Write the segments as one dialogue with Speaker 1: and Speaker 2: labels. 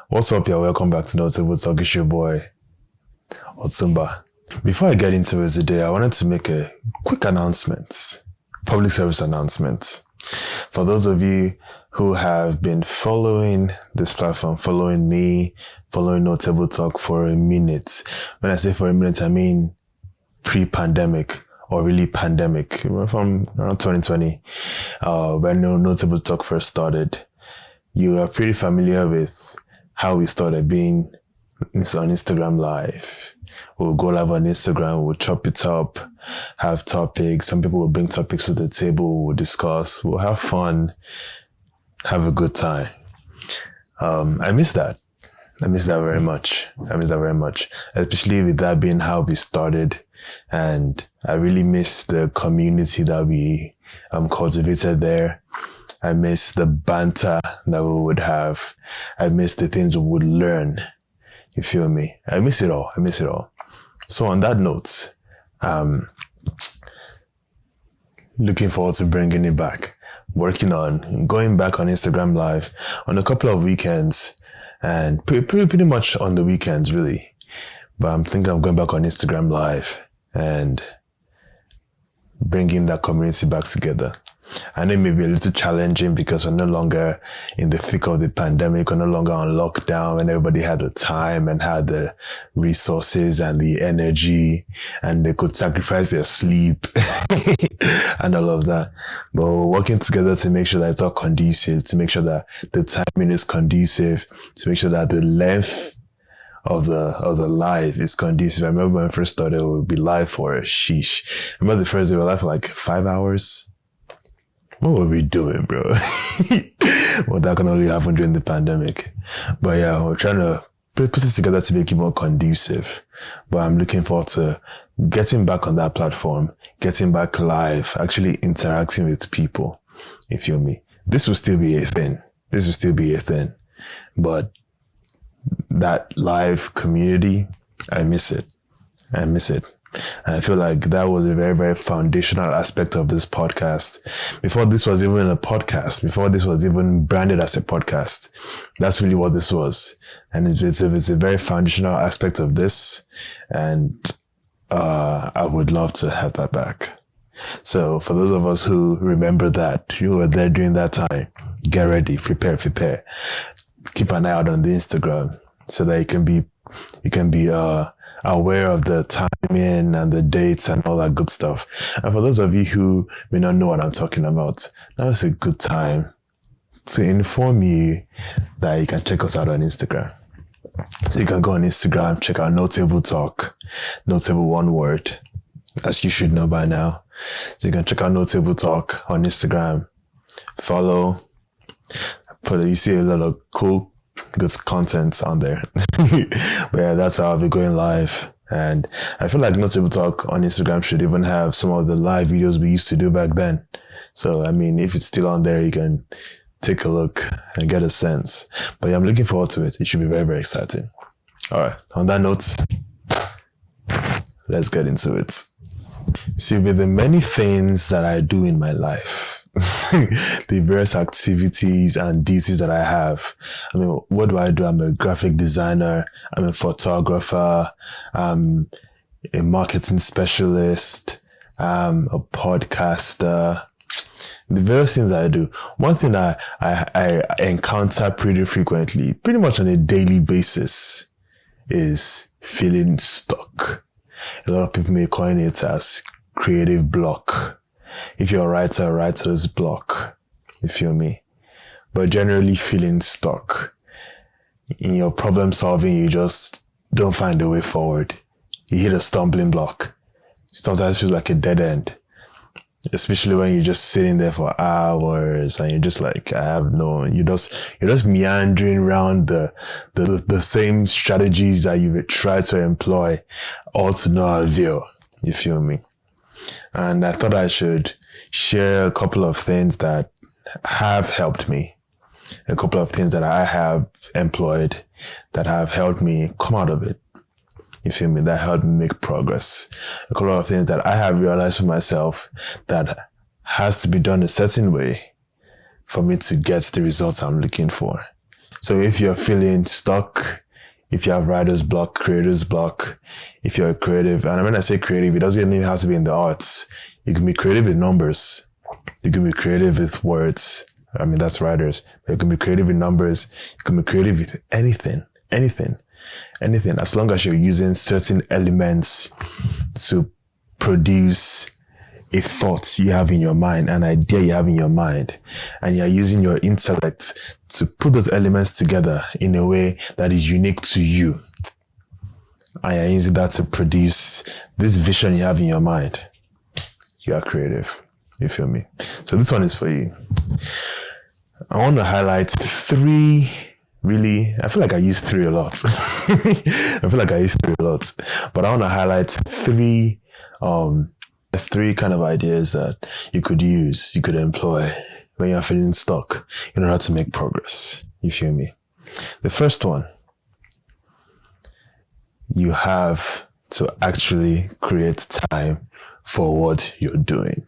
Speaker 1: What's up, y'all? Welcome back to Notable Talk. It's your boy, Otnba. Before I get into it today, I wanted to make a quick announcement, public service announcement. For those of you who have been following this platform, following me, following Notable Talk for a minute. When I say for a minute, I mean pre-pandemic or really pandemic, from around 2020, when Notable Talk first started. You are pretty familiar with how we started being on Instagram Live. We'll go live on Instagram, we'll chop it up, have topics. Some people will bring topics to the table, we'll discuss, we'll have fun, have a good time. I miss that. I miss that very much. Especially with that being how we started. And I really miss the community that we cultivated there. I miss the banter that we would have. I miss the things we would learn. You feel me? I miss it all. So on that note, looking forward to bringing it back. Working on going back on Instagram Live on a couple of weekends and pretty much on the weekends really. But I'm thinking of going back on Instagram Live and bringing that community back together. I know it may be a little challenging because we're no longer in the thick of the pandemic. We're no longer on lockdown and everybody had the time and had the resources and the energy and they could sacrifice their sleep and all of that. But we're working together to make sure that it's all conducive, to make sure that the timing is conducive, to make sure that the length of the live is conducive. I remember when I first started, it would be live for sheesh. I remember the first day we were live for like 5 hours. What were we doing, bro? Well, that can only happen during the pandemic. But yeah, we're trying to put it together to make it more conducive. But I'm looking forward to getting back on that platform, getting back live, actually interacting with people. You feel me? This will still be a thing. But that live community, I miss it. And I feel like that was a very, very foundational aspect of this podcast. Before this was even a podcast, before this was even branded as a podcast, that's really what this was. And it's a very foundational aspect of this. And I would love to have that back. So for those of us who remember that, you were there during that time, get ready, prepare. Keep an eye out on the Instagram so that you can be aware of the timing and the dates and all that good stuff. And for those of you who may not know what I'm talking about, now is a good time to inform you that you can check us out on Instagram. So you can go on Instagram, check out Notable Talk, Notable one word, as you should know by now. So you can check out Notable Talk on Instagram, follow, you see a lot of cool good content on there. But yeah, that's how I'll be going live. And I feel like Notable Talk on Instagram should even have some of the live videos we used to do back then. So, I mean, if it's still on there, you can take a look and get a sense. But yeah, I'm looking forward to it. It should be very, very exciting. All right. On that note, let's get into it. See, with the many things that I do in my life, the various activities and duties that I have. I mean, what do? I'm a graphic designer, I'm a photographer, I'm a marketing specialist, I'm a podcaster. The various things that I do. One thing I encounter pretty frequently, pretty much on a daily basis, is feeling stuck. A lot of people may coin it as creative block. If you're a writer, writer's block, you feel me? But generally feeling stuck. In your problem solving, you just don't find a way forward. You hit a stumbling block. Sometimes it feels like a dead end. Especially when you're just sitting there for hours and you're just like, you're just meandering around the same strategies that you've tried to employ, all to no avail. You feel me? And I thought I should share a couple of things that have helped me, a couple of things that I have employed that have helped me come out of it. You feel me? That helped me make progress. A couple of things that I have realized for myself that has to be done a certain way for me to get the results I'm looking for. So if you're feeling stuck, if you have writer's block, creator's block, if you're a creative, and when I say creative, it doesn't even have to be in the arts. You can be creative with numbers. You can be creative with words. I mean, that's writers. But you can be creative with numbers. You can be creative with anything. As long as you're using certain elements to produce a thought you have in your mind, an idea you have in your mind, and you're using your intellect to put those elements together in a way that is unique to you, and you're using that to produce this vision you have in your mind, you are creative. You feel me? So this one is for you. I want to highlight three. Really, I feel like I use three a lot. But I want to highlight three kind of ideas that you could use, you could employ when you're feeling stuck in order to make progress. You feel me? The first one, you have to actually create time for what you're doing.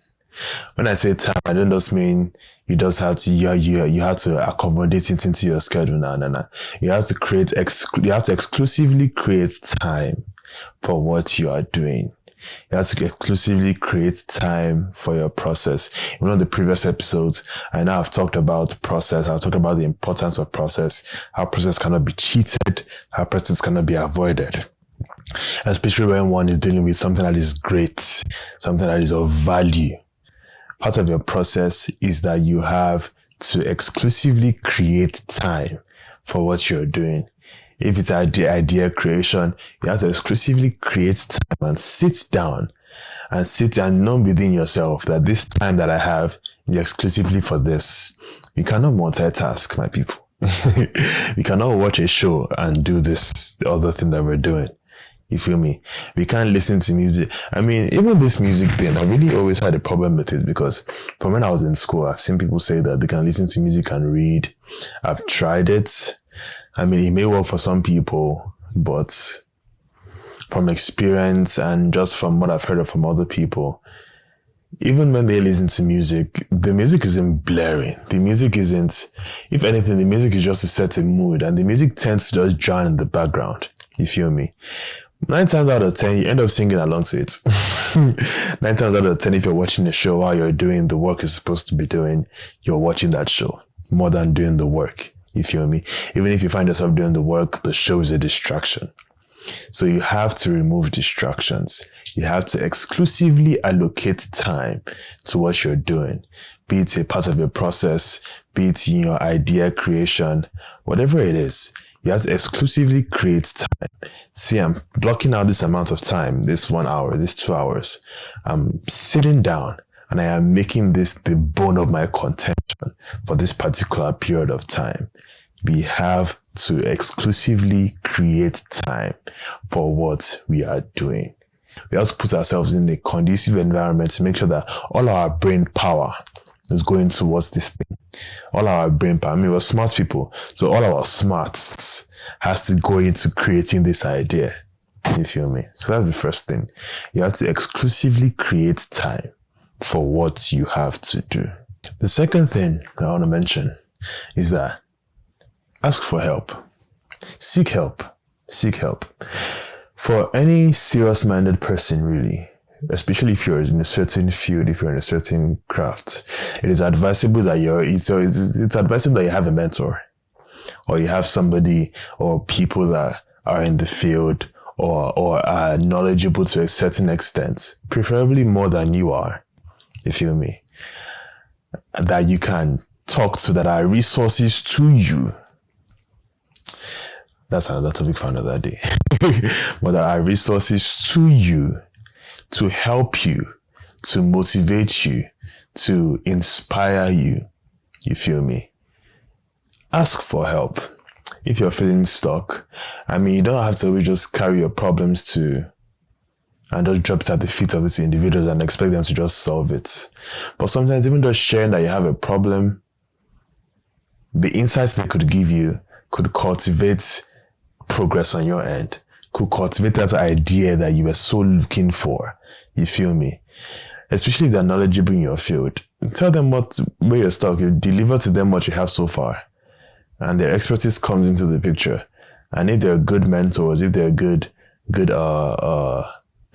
Speaker 1: When I say time, I don't just mean you just have to you have to accommodate it into your schedule. No. You have to exclusively create time for what you are doing. You have to exclusively create time for your process. In one of the previous episodes, I know I've talked about process. I've talked about the importance of process, how process cannot be cheated, how process cannot be avoided. Especially when one is dealing with something that is great, something that is of value. Part of your process is that you have to exclusively create time for what you're doing. If it's idea creation, you have to exclusively create time and sit down and know within yourself that this time that I have is exclusively for this. You cannot multitask, my people. You cannot watch a show and do the other thing that we're doing. You feel me? We can't listen to music. I mean, even this music thing, I really always had a problem with it because from when I was in school, I've seen people say that they can listen to music and read. I've tried it. I mean, it may work for some people, but from experience and just from what I've heard from other people, even when they listen to music, the music isn't blaring. The music isn't, if anything, the music is just to set a mood, and the music tends to just drown in the background. You feel me? 9 times out of 10, you end up singing along to it. 9 times out of 10, if you're watching a show while you're doing the work you're supposed to be doing, you're watching that show more than doing the work. You feel me? Even if you find yourself doing the work, the show is a distraction. So you have to remove distractions. You have to exclusively allocate time to what you're doing. Be it a part of your process, be it in your idea creation, whatever it is. You have to exclusively create time. See, I'm blocking out this amount of time, this 1 hour, this 2 hours. I'm sitting down and I am making this the bone of my contention for this particular period of time. We have to exclusively create time for what we are doing. We have to put ourselves in a conducive environment to make sure that all our brain power is going towards this thing. All our brain power. I mean, we're smart people. So all our smarts has to go into creating this idea. You feel me? So that's the first thing. You have to exclusively create time for what you have to do. The second thing I want to mention is that ask for help. Seek help. Seek help. For any serious-minded person, really, especially if you're in a certain field, if you're in a certain craft, it is advisable that it's advisable that you have a mentor, or you have somebody or people that are in the field or are knowledgeable to a certain extent, preferably more than you are, you feel me, that you can talk to, that are resources to you. That's another topic for another day. But there are resources to you to help you, to motivate you, to inspire you. You feel me? Ask for help. If you're feeling stuck, I mean, you don't have to just carry your problems and just drop it at the feet of these individuals and expect them to just solve it. But sometimes even just sharing that you have a problem, the insights they could give you could cultivate progress on your end, could cultivate that idea that you were so looking for. You feel me? Especially if they're knowledgeable in your field. Tell them where you're stuck. You deliver to them what you have so far. and their expertise comes into the picture. And if they're good mentors, if they're good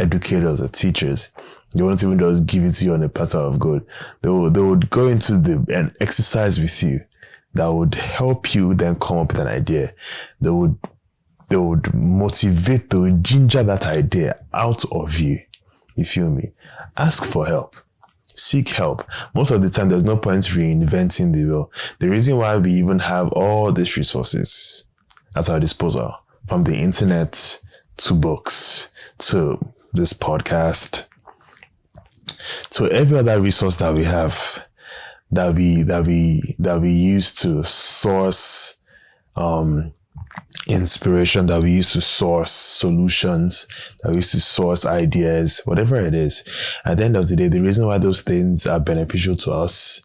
Speaker 1: educators or teachers, they won't even just give it to you on a platter of gold. They would go into an exercise with you that would help you then come up with an idea. They would motivate, they would ginger that idea out of you. You feel me? Ask for help. Seek help. Most of the time, there's no point reinventing the wheel. The reason why we even have all these resources at our disposal, from the internet to books to this podcast to every other resource that we have, that we use to source inspiration, that we use to source solutions, that we use to source ideas, whatever it is. At the end of the day, the reason why those things are beneficial to us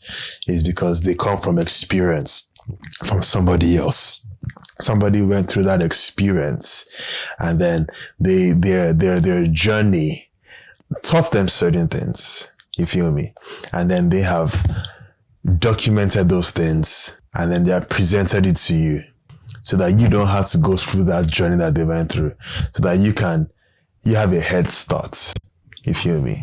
Speaker 1: is because they come from experience, from somebody else. Somebody went through that experience, and then their journey taught them certain things. You feel me? And then they have documented those things, and then they have presented it to you, so that you don't have to go through that journey that they went through, so that you have a head start. You feel me?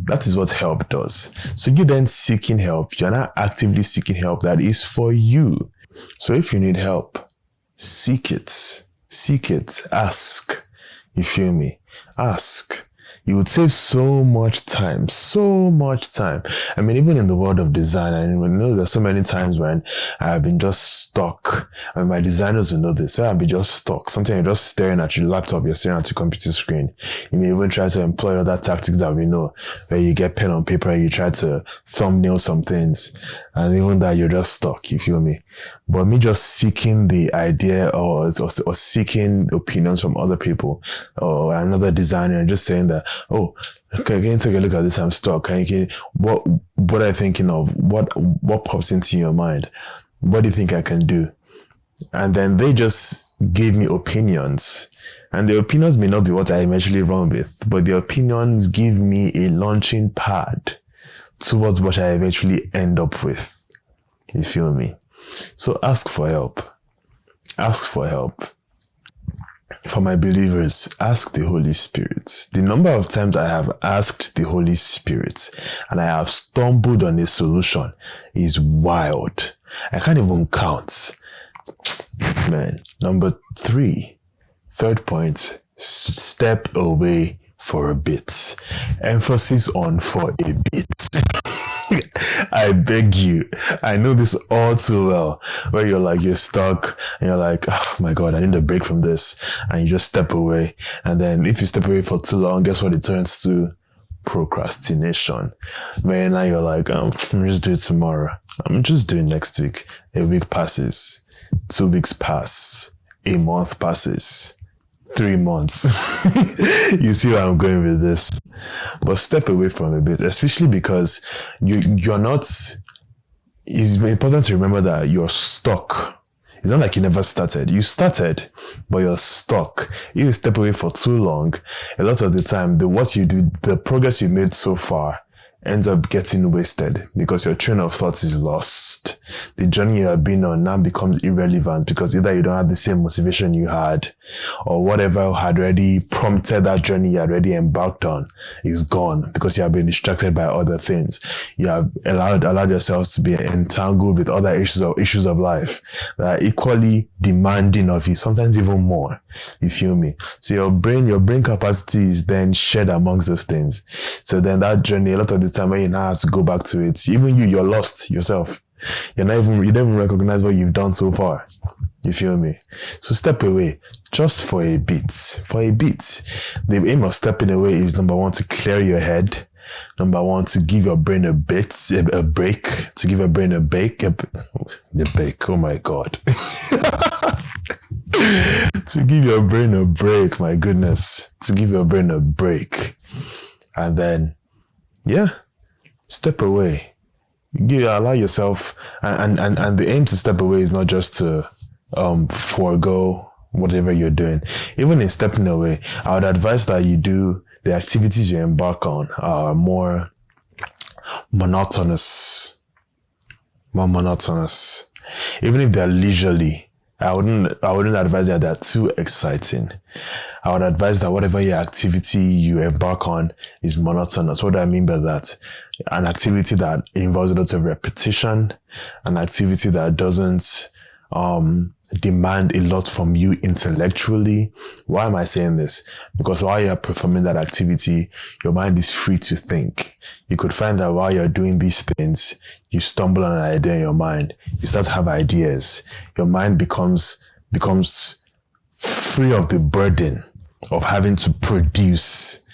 Speaker 1: That is what help does. So you then seeking help, you're not actively seeking help that is for you. So if you need help, seek it, ask. You feel me? Ask. You would save so much time. I mean, even in the world of design, I know there's so many times when I've been just stuck. And my designers will know this. So I've been just stuck. Sometimes you're just staring at your laptop, you're staring at your computer screen. You may even try to employ other tactics that we know, where you get pen on paper and you try to thumbnail some things. And even that, you're just stuck. You feel me? But me just seeking the idea or seeking opinions from other people or another designer and just saying that, oh, okay, can you take a look at this? I'm stuck. What are you thinking of? What pops into your mind? What do you think I can do? And then they just gave me opinions. And the opinions may not be what I eventually run with, but the opinions give me a launching pad towards what I eventually end up with. You feel me? So ask for help. Ask for help. For my believers, ask the Holy Spirit. The number of times I have asked the Holy Spirit and I have stumbled on a solution is wild. I can't even count. Man. Number 3, third point, step away for a bit. Emphasis on for a bit. I beg you. I know this all too well. Where you're stuck and you're like, oh my God, I need a break from this. And you just step away. And then if you step away for too long, guess what it turns to? Procrastination. Man, now you're like, I'm just do it tomorrow. I'm just doing next week. A week passes. 2 weeks pass. A month passes. 3 months. You see where I'm going with this. But step away from a bit, especially because you're not, it's important to remember that you're stuck. It's not like you never started. You started, but you're stuck. If you step away for too long, a lot of the time, the progress you made so far ends up getting wasted because your train of thought is lost. The journey you have been on now becomes irrelevant because either you don't have the same motivation you had, or whatever had already prompted that journey you had already embarked on is gone because you have been distracted by other things. You have allowed yourselves to be entangled with other issues of life that are equally demanding of you, sometimes even more. You feel me? So your brain capacity is then shared amongst those things. So then that journey, a lot of the time when you now have to go back to it, even you're lost yourself. You don't even recognize what you've done so far. You feel me? So step away just for a bit. The aim of stepping away is, number 1, to clear your head. Number 1, to give your brain a break. To give your brain a break. Oh my God. To give your brain a break, my goodness. To give your brain a break. And then, step away. Allow yourself, and the aim to step away is not just to forego whatever you're doing. Even in stepping away, I would advise that you do the activities you embark on are more monotonous. Even if they're leisurely, I wouldn't advise that they're too exciting. I would advise that whatever your activity you embark on is monotonous. What do I mean by that? An activity that involves a lot of repetition, an activity that doesn't demand a lot from you intellectually. Why am I saying this? Because while you're performing that activity, your mind is free to think. You could find that while you're doing these things, you stumble on an idea in your mind. You start to have ideas. Your mind becomes free of the burden of having to produce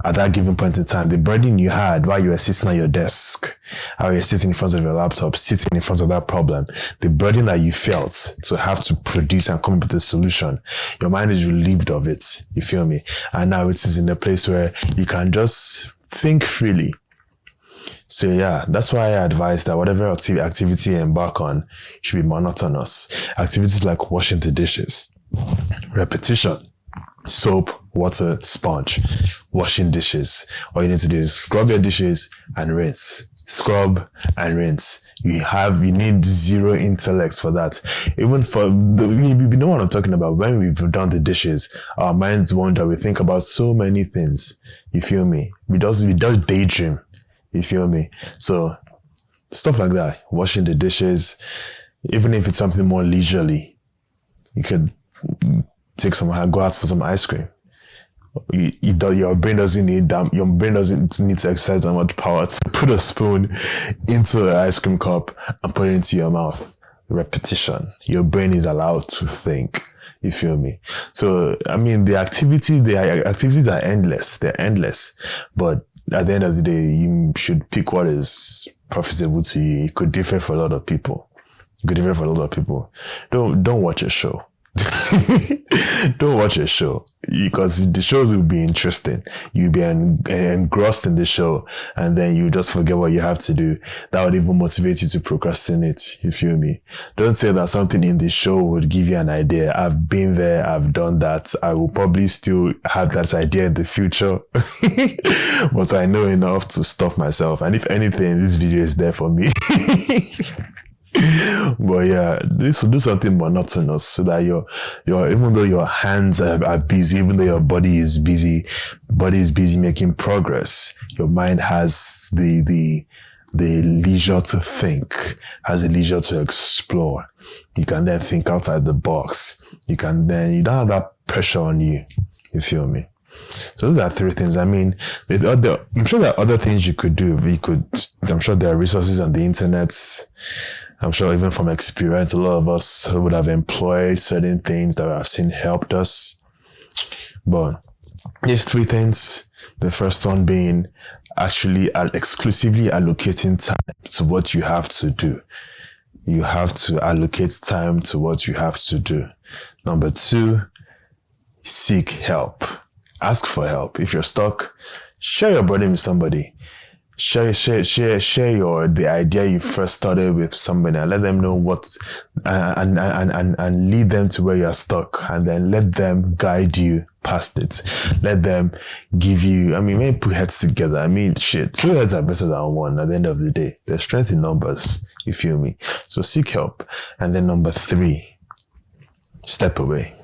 Speaker 1: at that given point in time. The burden you had while you were sitting at your desk, while you were sitting in front of your laptop, sitting in front of that problem, the burden that you felt to have to produce and come up with a solution, your mind is relieved of it. You feel me? And now it is in a place where you can just think freely. So yeah, that's why I advise that whatever activity you embark on should be monotonous. Activities like washing the dishes, repetition, soap, water, sponge, washing dishes. All you need to do is scrub your dishes and rinse. Scrub and rinse. You need zero intellect for that. Even for you know what I'm talking about. When we've done the dishes, our minds wander. We think about so many things. You feel me? We just daydream. You feel me? So stuff like that. Washing the dishes, even if it's something more leisurely, you could go out for some ice cream. Your brain doesn't need to exercise that much power to put a spoon into an ice cream cup and put it into your mouth. Repetition. Your brain is allowed to think. You feel me? So I mean, the activities are endless. They're endless, but at the end of the day, you should pick what is profitable to you. It could differ for a lot of people. Don't watch a show. Don't watch a show, because the shows will be interesting. You'll be engrossed in the show, and then you just forget what you have to do. That would even motivate you to procrastinate. You feel me? Don't say that something in the show would give you an idea. I've been there, I've done that. I will probably still have that idea in the future, but I know enough to stop myself. And if anything, this video is there for me. But yeah, this will do something monotonous so that your even though your hands are busy, even though your body is busy making progress, your mind has the leisure to think, has the leisure to explore. You can then think outside the box. You don't have that pressure on you. You feel me? So those are three things. I mean, I'm sure there are other things you could do. I'm sure there are resources on the internet. I'm sure even from experience, a lot of us would have employed certain things that I've seen helped us. But these three things, the first one being actually exclusively allocating time to what you have to do. You have to allocate time to what you have to do. Number two, seek help. Ask for help. If you're stuck, share your burden with somebody. Share the idea you first started with somebody, and let them know and lead them to where you're stuck, and then let them guide you past it. Let them give you, when you put heads together, two heads are better than one at the end of the day. There's strength in numbers, you feel me? So seek help. And then number three, step away.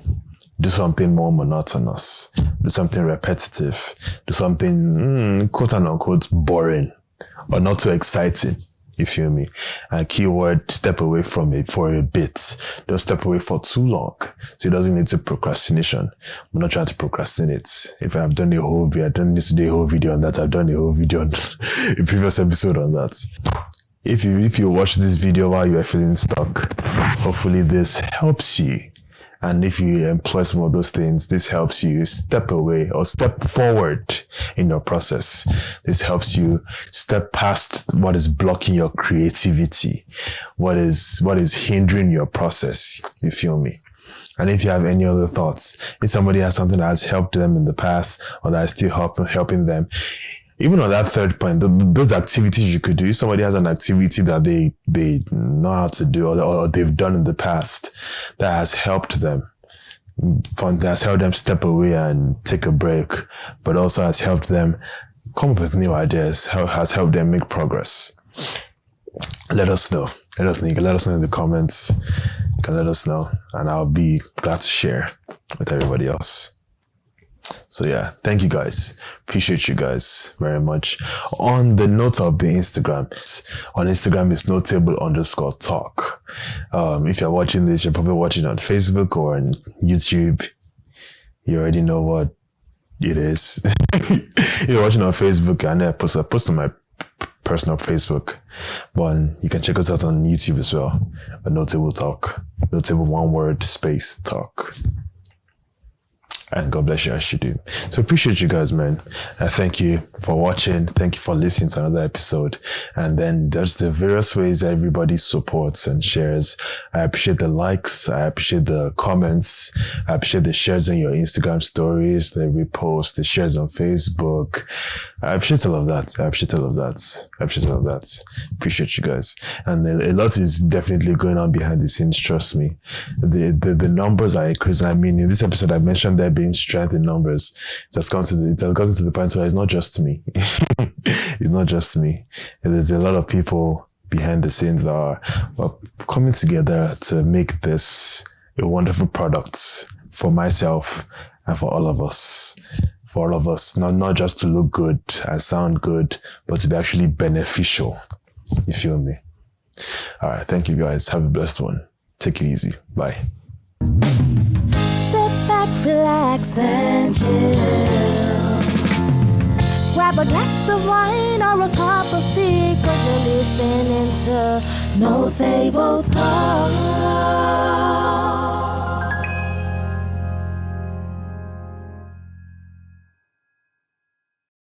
Speaker 1: Do something more monotonous. Do something repetitive. Do something quote unquote boring or not too exciting. You feel me? And keyword, step away from it for a bit. Don't step away for too long. So it doesn't lead to procrastination. I'm not trying to procrastinate. If I've done a whole video, I don't need to do a whole video on that. I've done a whole video on a previous episode on that. If you watch this video while you are feeling stuck, hopefully this helps you. And if you employ some of those things, this helps you step away or step forward in your process. This helps you step past what is blocking your creativity, what is hindering your process. You feel me? And if you have any other thoughts, if somebody has something that has helped them in the past or that is still helping them, even on that third point, those activities you could do, if somebody has an activity that they know how to do or they've done in the past that has helped them, that has helped them step away and take a break, but also has helped them come up with new ideas, has helped them make progress, let us know. let us know. You can let us know in the comments. You can let us know, and I'll be glad to share with everybody else. So yeah, thank you guys. Appreciate you guys very much. On the note of the Instagram, on Instagram is notable_talk. If you're watching this, you're probably watching on Facebook or on YouTube. You already know what it is. If you're watching on Facebook, I post on my personal Facebook, but you can check us out on YouTube as well. A Notable Talk, Notable one word space talk. And God bless you as you do. So appreciate you guys, man. Thank you for watching. Thank you for listening to another episode. And then there's the various ways that everybody supports and shares. I appreciate the likes. I appreciate the comments. I appreciate the shares on your Instagram stories, the reposts, the shares on Facebook. I appreciate all of that. Appreciate you guys. And a lot is definitely going on behind the scenes. Trust me. The numbers are increasing. I mean, in this episode, I mentioned there being strength in numbers. It has gotten to the point where it's not just me. It's not just me. There's a lot of people behind the scenes that are coming together to make this a wonderful product for myself and for all of us. For all of us, not just to look good and sound good, but to be actually beneficial. You feel me? All right. Thank you guys. Have a blessed one. Take it easy. Bye.
Speaker 2: Sit back, relax, and chill. Grab a glass of wine or a cup of tea, 'cause you're listening to No Table Talk.